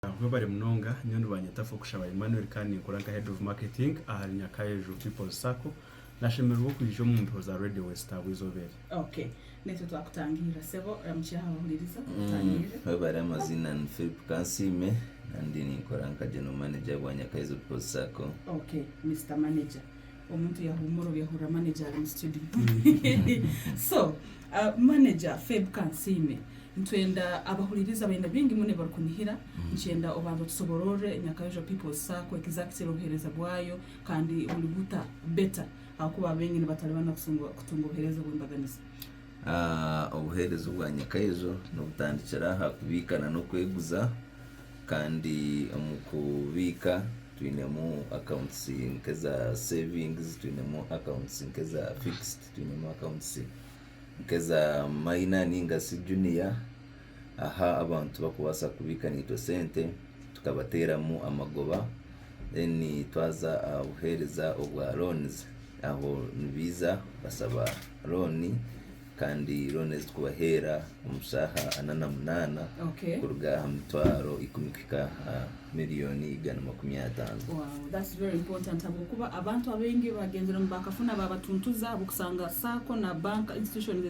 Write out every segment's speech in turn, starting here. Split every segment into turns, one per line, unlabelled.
Bari munonga nyondo banyeta fokusha Emmanuel kandi nkoranka head of marketing ahari Nyakayejo People Sacco nashemerwa kujijo mu mpero za Radio West abizobere.
Okay. Neto twakutangira sebo ramchiha bahuliriza kutangira.
Bari amazina ni Philip Kansime ndi nkoranka general manager wa Nyakayejo People Sacco.
Okay, Mr. Manager. Omuntu yahumuro yahura manager in studio. So, manager Philip Kansime ntwenda abahuliriza abenda bingi mune barukunihira nchenda obantu tusoborore Nyakayejo People Sacco exactly obuhereza bwayo kandi ulibuta better akuba bengi batalibana kutunga obuhereza bw'imbaganiza.
Obuhereza bwa Nyakayejo no butandikira hakubikana no kweguza kandi omukubika twinemo accounts nkeza savings twinemo accounts nkeza fixed twinemo accounts nkeza minor ninga si junior aha abantu bakubasa kubika nito sente tukabateramo amagoba then twaza uhereza obwa loans aho nibiza basaba loan kandi loans kubahera umusaha 88 kuruga mtwaro ikumikika miliyoni 150.
Wow, that's very important. Kuba abantu abengi bagenzera mbakafuna babatuntuza bukusanga sako na bank institution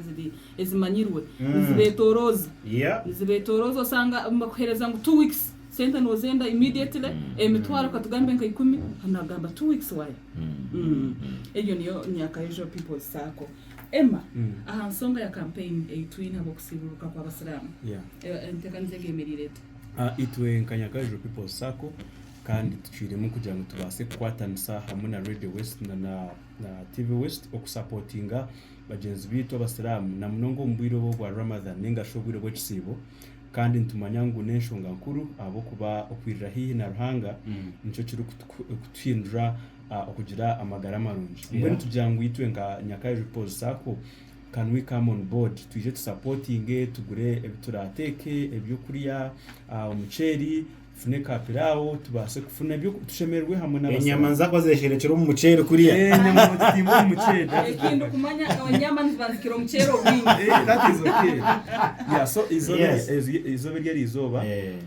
ezimanyirwe zibetoroza.
Yeah.
Zibetoroza sanga mbakuhereza ngo 2 weeks sente nozenda immediately emitwaro katugambe nka 10 hanagamba 2 weeks wayo. Eyo niyo Nyakayejo People Sacco. Emma, nsonga ya campaign etwina bokusiburuka kwa basiramu.
Yeah.
Ntekanze gemerirete.
Itwe nkanyakayejo People Sacco kandi tuciremo kugira ngo tubase kwatanisa hamwe na Radio West na TV West okusupportinga bagenzi bitu abasiramu na munongo mbwiro bo bwa Ramadan ninga shobwiro bw'ekisibo kandi ntumanya ngo nenshonga nkuru abo kuba okwirira hihi na ruhanga nico kiri kutwindura okugira amagara marungi. Mbere tujangu itwe nka Nyakayejo People Sacco can we come on board tuje supporting tugure ebiturateke ebyukuriya umuceri fune kapirawo tubase kufuna byo tushemerwe hamwe n'abasaba
inyama nzako zesherekero mu muceri kuriya
inyama mutimo mu muceri
ikintu kumanya abanyama nzibazikiro mucero wingi
that is okay. Yeah, so izo byari izoba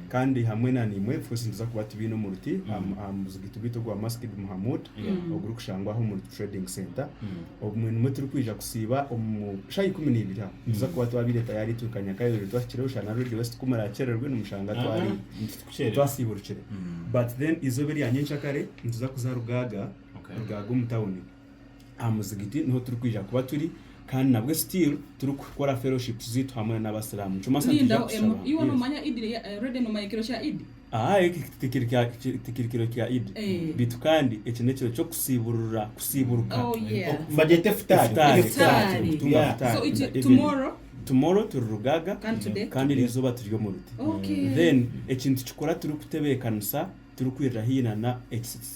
kandi hamwe na nimwe fusi ndiza kuba tubino mu ruti amuzigito bito gwa Masjid Muhammad oguru kushangwaho mu trading center obumwe muturi kwija kusiba shayi 12 ndiza kuba twabire tayari tukanya kayo twashyireho shana Radio West kumara kererwe n'umushanga twari twasiburukire but then izo biri yanyincha kare ndiza kuzarugaga rugaga umutawuni amuzigiti niho turi kwija kuba turi kandi nabwe still turi gukora fellowship zitu hamwe n'abasiramu cuma
santi you wanna manya idi ready no mayikiro sha idi
tikirikiro kya idi bitu kandi ekinekiro cyo kusiburuka
budget futari
so it's
tomorrow turugaga kandi rizoba turyo mu ruti then ekintu kikora turi kutebekanisa turi kwirahina na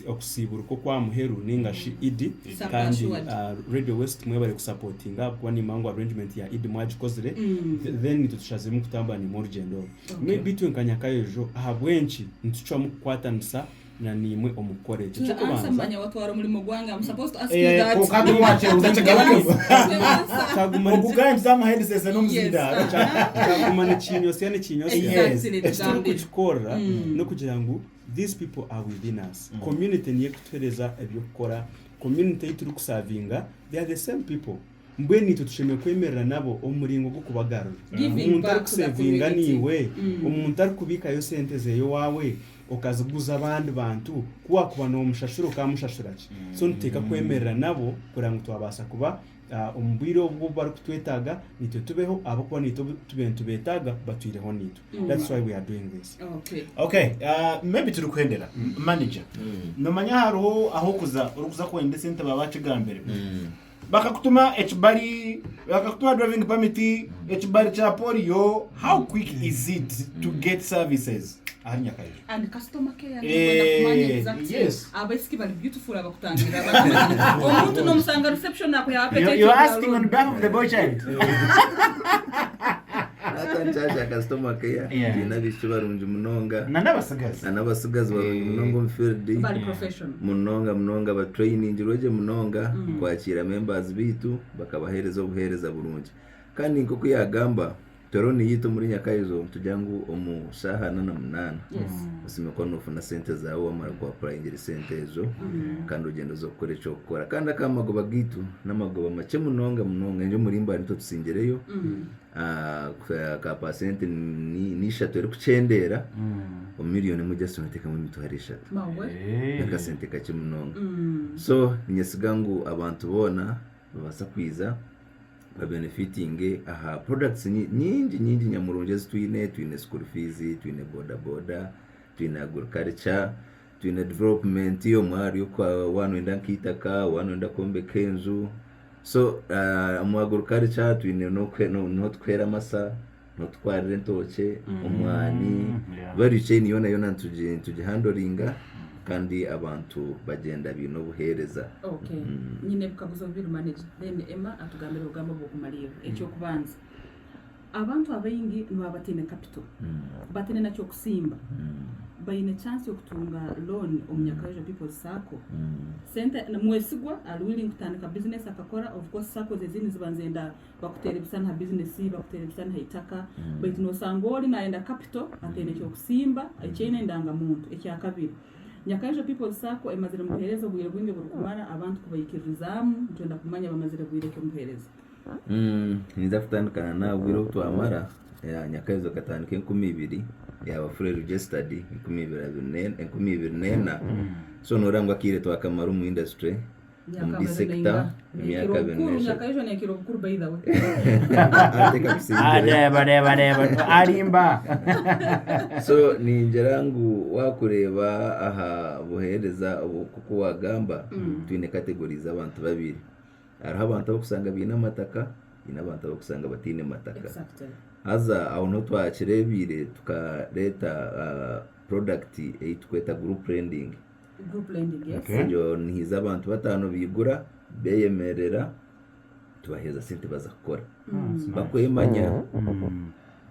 okusiburuko kwa muheru ningashi idi kandi Radio West mwe bari kusupportinga kwa ni mango arrangement ya idi mwajikozere then tutushaze mu kutamba ni mu rugendo maybe Nyakayejo ahabwenchi ntucwa mu kwatanisa na nimwe omukore
cyo kubanza amanya watwara muri mugwanga I'm supposed to ask you that
ko kandi wache uzachagaruka oguganje zama headset no muzindaro
cyagumana kinyose cyo kuchikora no kugira ngo these people are within us community niye kutwereza ebyo gukora community turi kusavinga they are the same people mbwe nito tushemeye kwemerera nabo umuringo go kubagarura umuntu ari kusavinga niwe umuntu ari kubika yo sente zeyo wawe okazuguza abandi bantu kuba no mushashuro ka mushashuraki so nteka kwemerera nabo kugira ngo twabasa kuba umbwiro ubwo bari kutwetaga nito tubeho abo kuba nito tubetaga batwireho nito that's why we are doing this.
Okay maybe turi kwendera manager no manya haro aho kuza urukuza ko ende sente babace gambere bakakutuma bakakutuma driving permit bari cha polio how quick is it to get services Nyakayejo
and customer care kumanya exactly
yes
abasiki bali beautiful abakutangira omuntu no musanga reception nako ya appetite
you asking on behalf of the boy child
atanchaja customer care bina bishibarunje munonga
n'abasigazi
munonga mfield
bali professional
munonga ba training roje munonga kwakira members bitu bakabahereza ubuhereza burungi kandi nkoko yagamba toroni yito muri Nyakayizo tujangu omusaha na 8 usimeko nofuna sente zawe wamara kwa applying sente ezo kandi ugenda zo gukora cyo gukora kandi akamagoba gitu n'amagoba make munonga nje murimba nito tusingereyo ka percent ni shato eri kuchendera o miliyoni mujya sonateka mu mitu harisha naka sente kake munonga so nyesigangu abantu bona babasa kwiza benefiting products nyingi nyamurunje twine school fees twine boda twine agriculture twine development yo mwari kwa wano nkitaka wano kombe kenzu so mu agriculture twine no twera masa no twara rentoche umwani bari chain yona tuje handlinga kandi abantu bagenda bino buhereza
nyine bukabuzo biru manager then Emma atugambira ugamba bwo kumalira ekyo kubanza abantu abayingi nibabatine capital batine nakyo kusimba bayine chance yo kutunga loan omunyakaje people sako sente mwesigwa are willing kutandika business akakora of course sako zezini zibanzenda bakutera bisana business bakutera bisana haitaka but no sangori naenda capital atene cyo kusimba ekine ndanga muntu ekyakabiri Nyakaje people sako emazire muhereza bwire bwinge burukumara abantu kubayikirizamu twenda kumanya bamazire bwire ke muhereza
niza kutandikana na bwire utwamara Nyakaje katandike 12 yaba fully registered 12 so norangwa kire twakamaru mu industry mu sector myaka benesha
Nyakaje ne kiro bukuru by the way
ateka kusingira
bareba arimba
so ninjerangu wakureba aha buhereza kuko wagamba twine categories abantu babiri araho abantu bakusanga bina mataka abantu bakusanga batine mataka haza aho no twakirebire tukareta product eitweta group lending yes jo nihiza abantu batano bigura beyemerera tubaheza sente baza gukora bakwemanya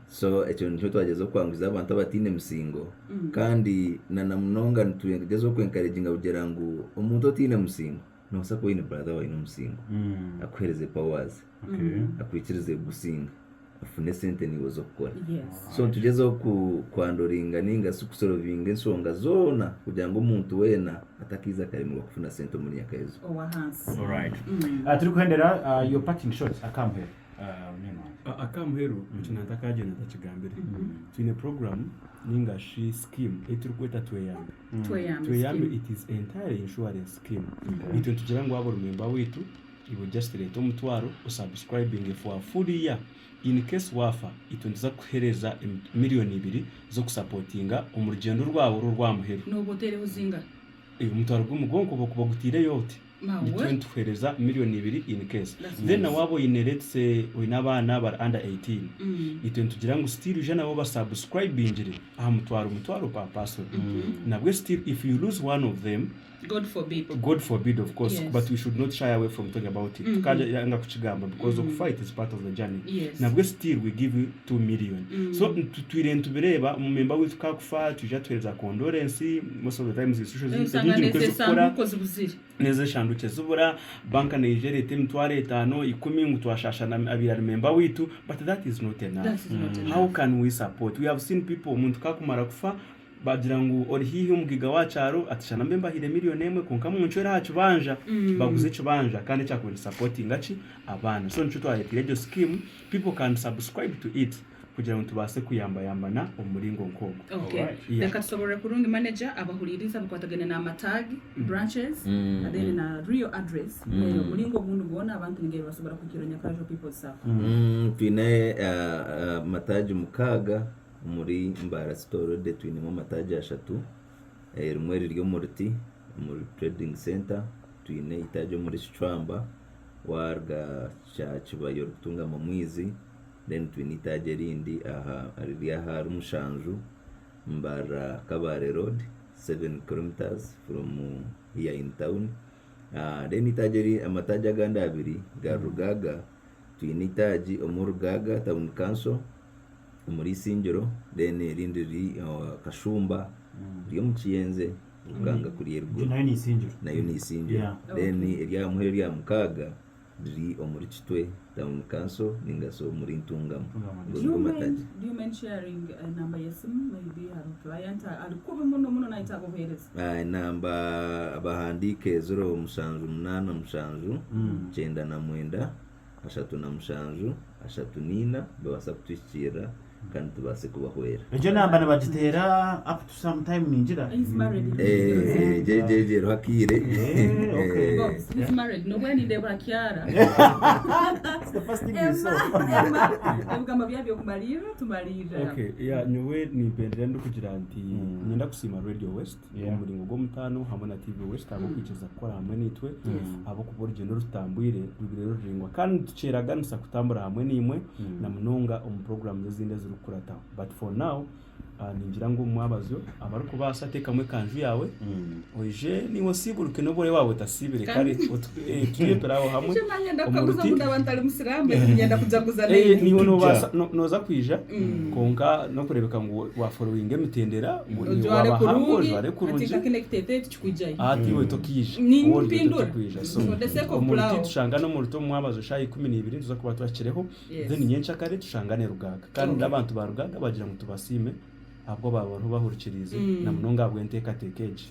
so ekyo nicyo twagezeho kwanguza abantu batine musingo kandi na munonga tugezeho kwencouraginga kugira ngo umuntu otine musingo no sako ine brother wa ine musingo akwereze powers akwikirize gusinga afune sente niwo zo gukora so tugezeho kwandoringa ninga sukusorovinga ensonga zona kugira ngo umuntu wena atakiza karimo kufuna sente muri Nyakayizo
all right turi kuhendera your parting shots akamhero
akamhero nataka aje ndakigambira twine program ninga shi scheme eturkweta tweyambe it is entirely insurance scheme ito tugira ngo abo remember witu ibo just rate omutwaro usubscribing for a full year in case wafa itondiza kuhereza miliyoni 2 zo kusupportinga umurugendo rwabo rwamuhero
no botere uzinga
umutwaro gumugongo bakubagutire yote itwent kuhereza miliyoni 2 in case then wabo in let's say winabana bar under 18 itwent tugira ngo still je nabo basubscribing ngire aha mutwaro pa person nabwe still if you lose one of them God forbid of course but we should not shy away from talking about it tukaje anga kuchigamba because of fight is part of the journey nabwe still we give you 2 million so twirento bireba umemba witwa kufa tuje twereza condolence most of the times institutions neze shanduke zubura banka Nigeria temtware 5 10 ngutwashashana abira member witu but that is not enough how can we support we have seen people umuntu kakumara kufa bagira ngo ori hihi umugiga wacaro atishana mbemba hire miliyoni emwe konka mu nchwera hacu banja baguze cyo banja kandi cyakuri supporting aci abana so nchuto ayetire jo scheme people can subscribe to it kugira ngo tubase kuyamba umuringo nkoko
reka tusobora kurunga manager abahuririza bakwatagana na matag branches adene na real address umuringo bundu ngona abantu ngere basobora kugira Nyakaje people sako
twine mataji mukaga muri Mbara store de twinemo mataji 3 rumwe ryo muri trading center twine itaje muri Chwamba warga cha Kibayo rutunga mu mwizi then twine itaje rindi aha ari aha rumushanju Mbara Kabare road 7 kilometers from here in town then itaje ri amataji aganda abiri garugaga twine itaji omurugaga town council muri Singiro then irindi ri Kashumba ryo mu Kiyenze uganga kuri Ergo
nayo ni Singiro
then irya muhero ya Mukaga riri omuri Kitwe Town Council ningaso muri Ntungamo
Do you mind sharing a number yesimu maybe hari client alikuba muno naita kuhereza
namba abahandike 0787 9 3 3 babasa kutwikira kandi tubase kubahwera
ejo namba nabagitera up to some time ninjira
he's married
jeje rohakire
okay
he's married no when inde bakiara
that's the first thing you saw
kama byabyo kumalira tumalira
okay yeah nyowe nimpendera ndo kugira nti nyenda kusima Radio West umuringo go mutano hamwe na TV West abo kwikiza gukora hamwe nitwe abo kubora igendo rutambwire rubirero ringwa kandi duceraga nsa kutambura hamwe nimwe na munonga mu program zindi zirukurata but for now ningira ngo mwabazo abaruko basate kamwe kanju yawe oje niwo siburuke no bore wawe tasibire kare tuyeperaho hamwe
umuruti ndabantale musiramu ngenda kujaguza
niwo noza kwija konka no kurebeka ngo wa following emitendera ngo wabahango jare kuruji
atika connected tukujai
ati we tokije
nimpindura
kwija so umuruti tushanga no muruto mwabazo shayi 12 tuza kuba twakireho then nyencha kare tushangane rugaga kandi abantu barugaga bagira ngo tubasime abwo babantu bahurikirize na munonga bwenteka tekeje